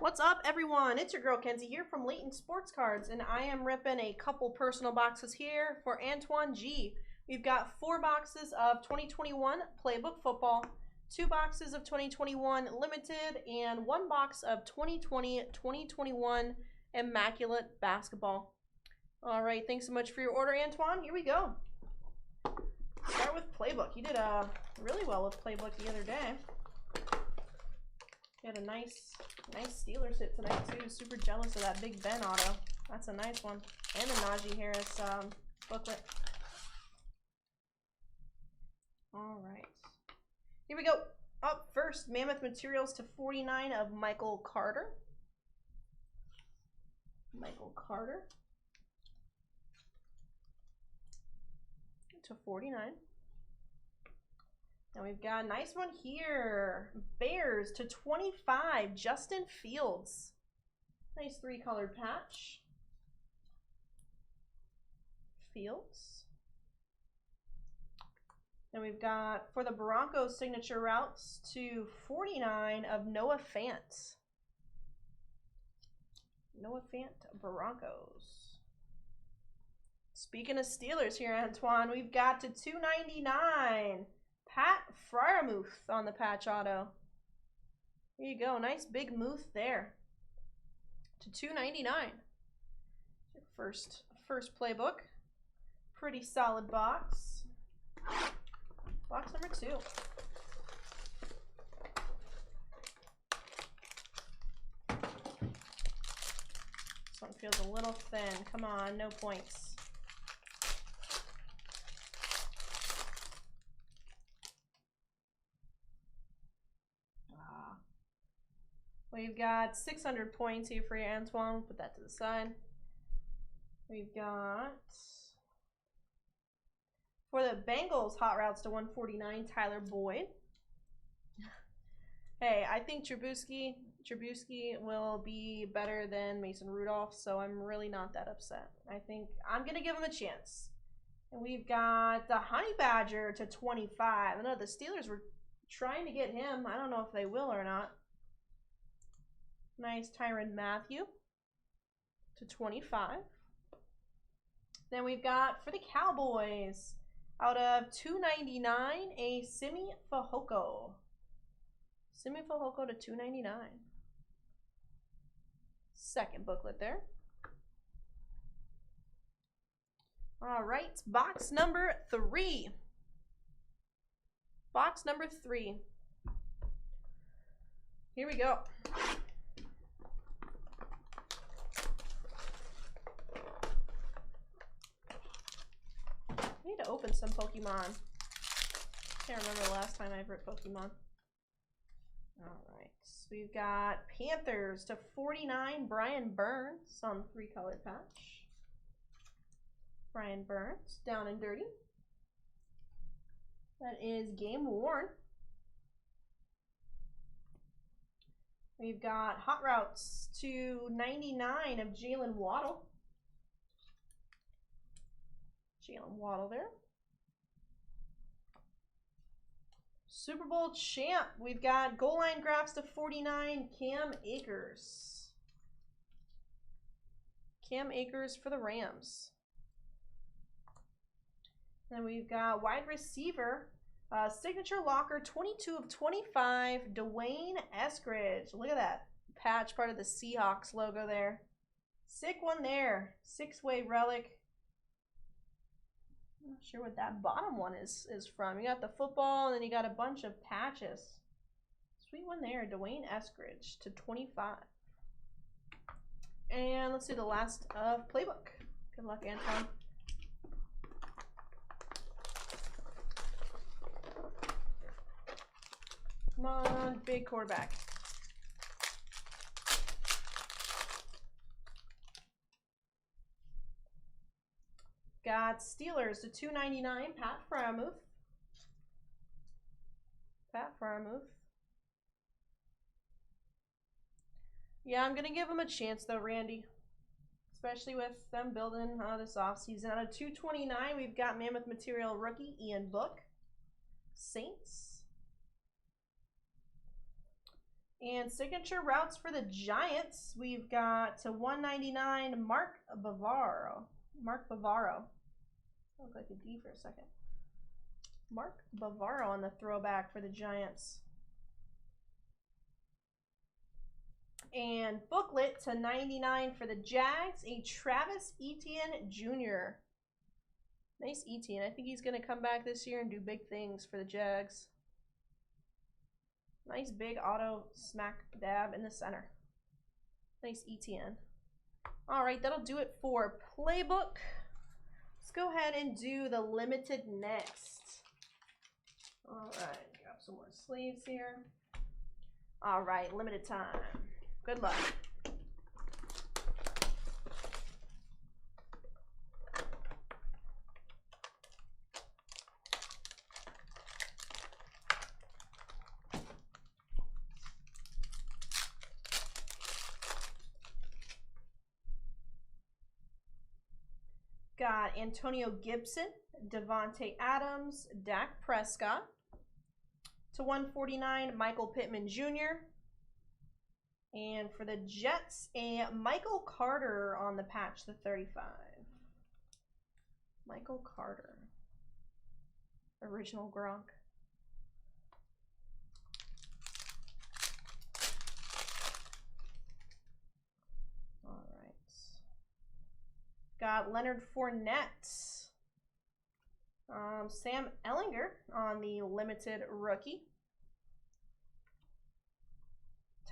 What's up, everyone? It's your girl Kenzie here from LaytonSportsCards, and I am ripping a couple personal boxes here for Antoine G. We've got 4 boxes of 2021 Playbook Football, 2 boxes of 2021 Limited, and 1 box of 2020-2021 Immaculate Basketball. All right, thanks so much for your order, Antoine. Here we go. Start with Playbook. You did really well with Playbook the other day. You had a nice Steelers hit tonight too. Super jealous of that Big Ben auto. That's a nice one. And the Najee Harris booklet. All right. Here we go. Up first, Mammoth Materials /49 of Michael Carter. /49. And we've got a nice one here. Bears /25, Justin Fields. Nice 3-colored patch. Fields. And we've got, for the Broncos signature routes, /49 of Noah Fant. Noah Fant, Broncos. Speaking of Steelers here, Antoine, we've got /299. Pat Freiermuth on the patch auto. There you go. Nice big Muth there. /299. First Playbook. Pretty solid box. Box number 2. This one feels a little thin. Come on, no points. We've got 600 points here for you, Antoine. We'll put that to the side. We've got, for the Bengals, hot routes /149, Tyler Boyd. Hey, I think Trubisky will be better than Mason Rudolph, so I'm really not that upset. I think I'm going to give him a chance. And we've got the Honey Badger /25. I know the Steelers were trying to get him. I don't know if they will or not. Nice Tyrann Mathieu /25. Then we've got, for the Cowboys, out of /299, a Simi Fehoko. Simi Fehoko /299. Second booklet there. All right, box number 3. Box number 3. Here we go. I need to open some Pokemon. Can't remember the last time I've ripped Pokemon. Alright, so we've got Panthers /49, Brian Burns on 3-colored patch. Brian Burns, down and dirty. That is game worn. We've got hot routes /99 of Jalen Waddle. There. Super Bowl champ. We've got goal line graphs /49, Cam Akers. Cam Akers for the Rams. Then we've got wide receiver, signature locker 22/25, Dwayne Eskridge. Look at that patch, part of the Seahawks logo there. Sick one there. 6-way relic. I'm not sure what that bottom one is from. You got the football, and then you got a bunch of patches. Sweet one there, Dwayne Eskridge /25. And let's do the last of Playbook. Good luck, Antoine. Come on, big quarterback. Got Steelers /299, Pat Freiermuth. Yeah, I'm going to give them a chance, though, Randy. Especially with them building this offseason. Out of 229, we've got Mammoth Material rookie Ian Book. Saints. And signature routes for the Giants. We've got to 199, Mark Bavaro. Looked like a D for a second. Mark Bavaro on the throwback for the Giants. And booklet to 99 for the Jags, a Travis Etienne Jr. Nice Etienne. I think he's going to come back this year and do big things for the Jags. Nice big auto smack dab in the center. Nice Etienne. All right, that'll do it for Playbook. Let's go ahead and do the limited next. All right, grab some more sleeves here. All right, limited time. Good luck. Got Antonio Gibson, Devontae Adams, Dak Prescott. To 149, Michael Pittman Jr. And for the Jets, a Michael Carter on the patch, the 35. Michael Carter. Original Gronk. All right. Got Leonard Fournette. Sam Ehlinger on the limited rookie.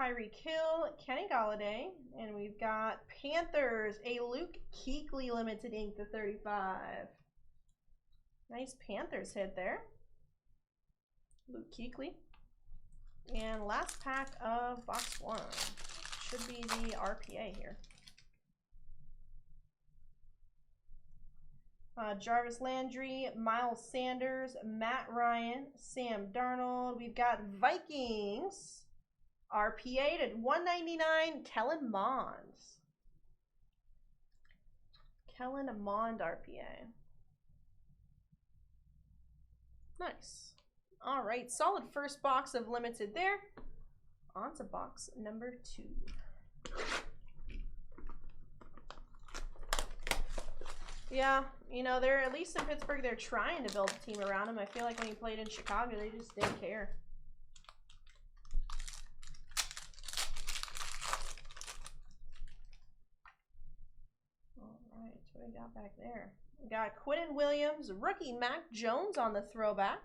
Tyreek Hill, Kenny Golladay, and we've got Panthers, a Luke Kuechly limited ink to 35. Nice Panthers hit there. Luke Kuechly. And last pack of box 1. Should be the RPA here. Jarvis Landry, Miles Sanders, Matt Ryan, Sam Darnold. We've got Vikings. RPA at 199, Kellen Mond. Kellen Mond RPA. Nice. All right, solid first box of limited there. On to box number 2. Yeah, you know, they're at least in Pittsburgh, they're trying to build a team around him. I feel like when he played in Chicago, they just didn't care. What we got back there? We got Quinnen Williams, rookie Mac Jones on the throwback.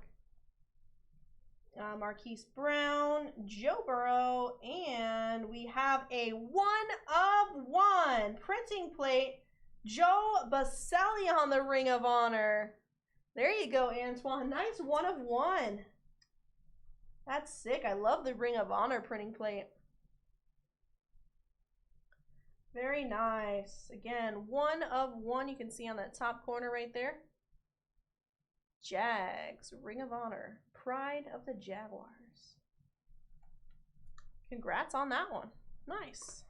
Marquise Brown, Joe Burrow, and we have a 1-of-1 printing plate, Joe Baselli on the Ring of Honor. There you go, Antoine. Nice 1-of-1. That's sick. I love the Ring of Honor printing plate. Very nice. Again, 1-of-1 you can see on that top corner right there. Jags, Ring of Honor, pride of the Jaguars. Congrats on that one. Nice.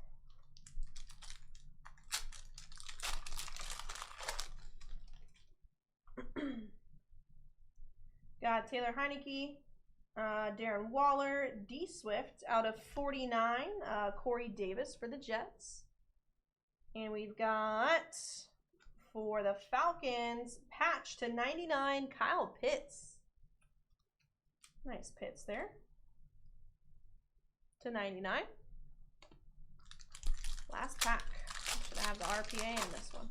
Got Taylor Heineke, Darren Waller, D Swift out of 49, Corey Davis for the Jets. And we've got, for the Falcons, patch to 99, Kyle Pitts. Nice Pitts there. To 99. Last pack. Should have the RPA in this one.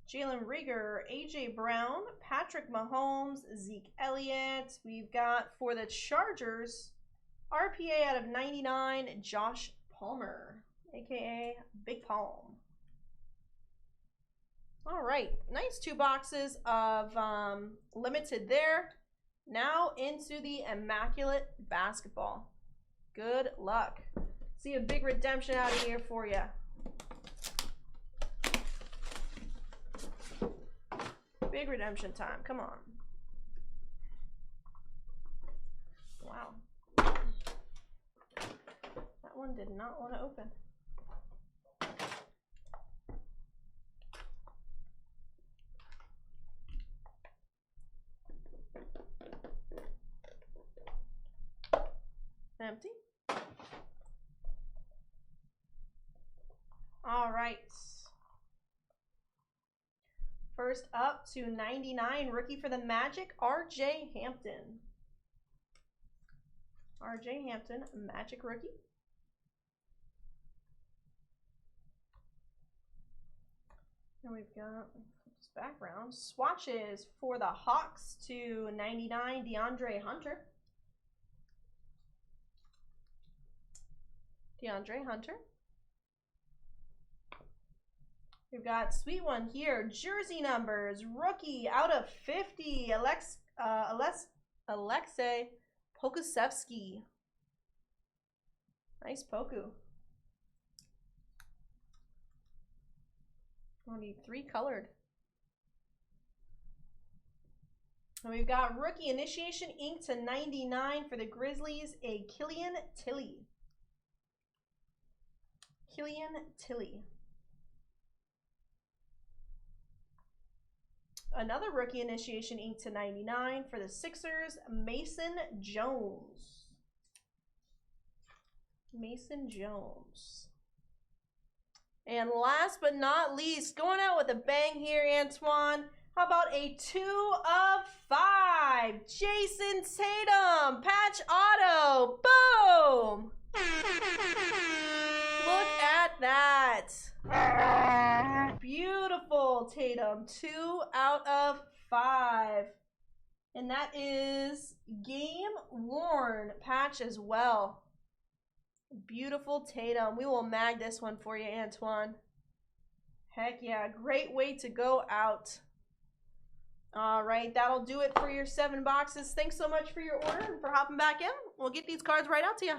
Jalen Reagor, AJ Brown, Patrick Mahomes, Zeke Elliott. We've got, for the Chargers, RPA out of 99, Josh Palmer, aka Big Palm. All right, nice 2 boxes of limited there. Now into the Immaculate Basketball. Good luck. See a big redemption out of here for you. Big redemption time. Come on. Wow. one did not want to open. Empty. All right. First up to 99, rookie for the Magic, RJ Hampton. RJ Hampton, Magic rookie. And we've got this background. Swatches for the Hawks to 99, DeAndre Hunter. DeAndre Hunter. We've got sweet one here. Jersey numbers. Rookie out of 50. Alexei Pokusevsky. Nice Poku. 23 colored. And we've got rookie initiation ink to 99 for the Grizzlies, a Killian Tilly. Killian Tilly. Another rookie initiation ink to 99 for the Sixers, Mason Jones. Mason Jones. And last but not least, going out with a bang here, Antoine. How about a 2 of 5? Jason Tatum, patch auto. Boom! Look at that. Beautiful Tatum, 2 out of 5. And that is game worn patch as well. Beautiful Tatum. We will mag this one for you, Antoine. Heck yeah, great way to go out. All right, that'll do it for your 7 boxes. Thanks so much for your order and for hopping back in. We'll get these cards right out to you.